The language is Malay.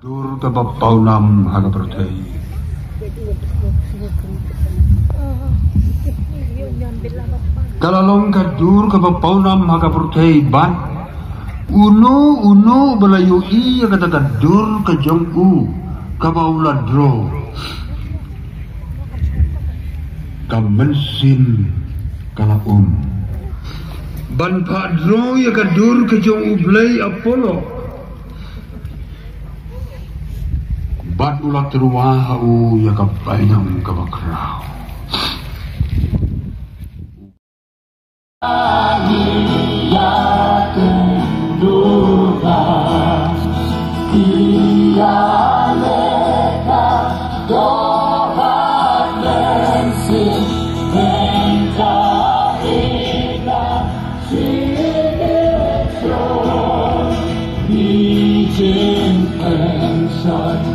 Dur ke bapaunam haga pertei. Kalalong kadur ke bapaunam haga pertei ban. Uno balayu iya kata kadur ke jongku ke bauladro. Kamensin kala ban padro ya kadur ke jong ublay Apollo. Bat ulat teruahau ya kabayang kabakrao. Ia tendurga, ia leka doa mensin mencarinya sinetron izinkan saya.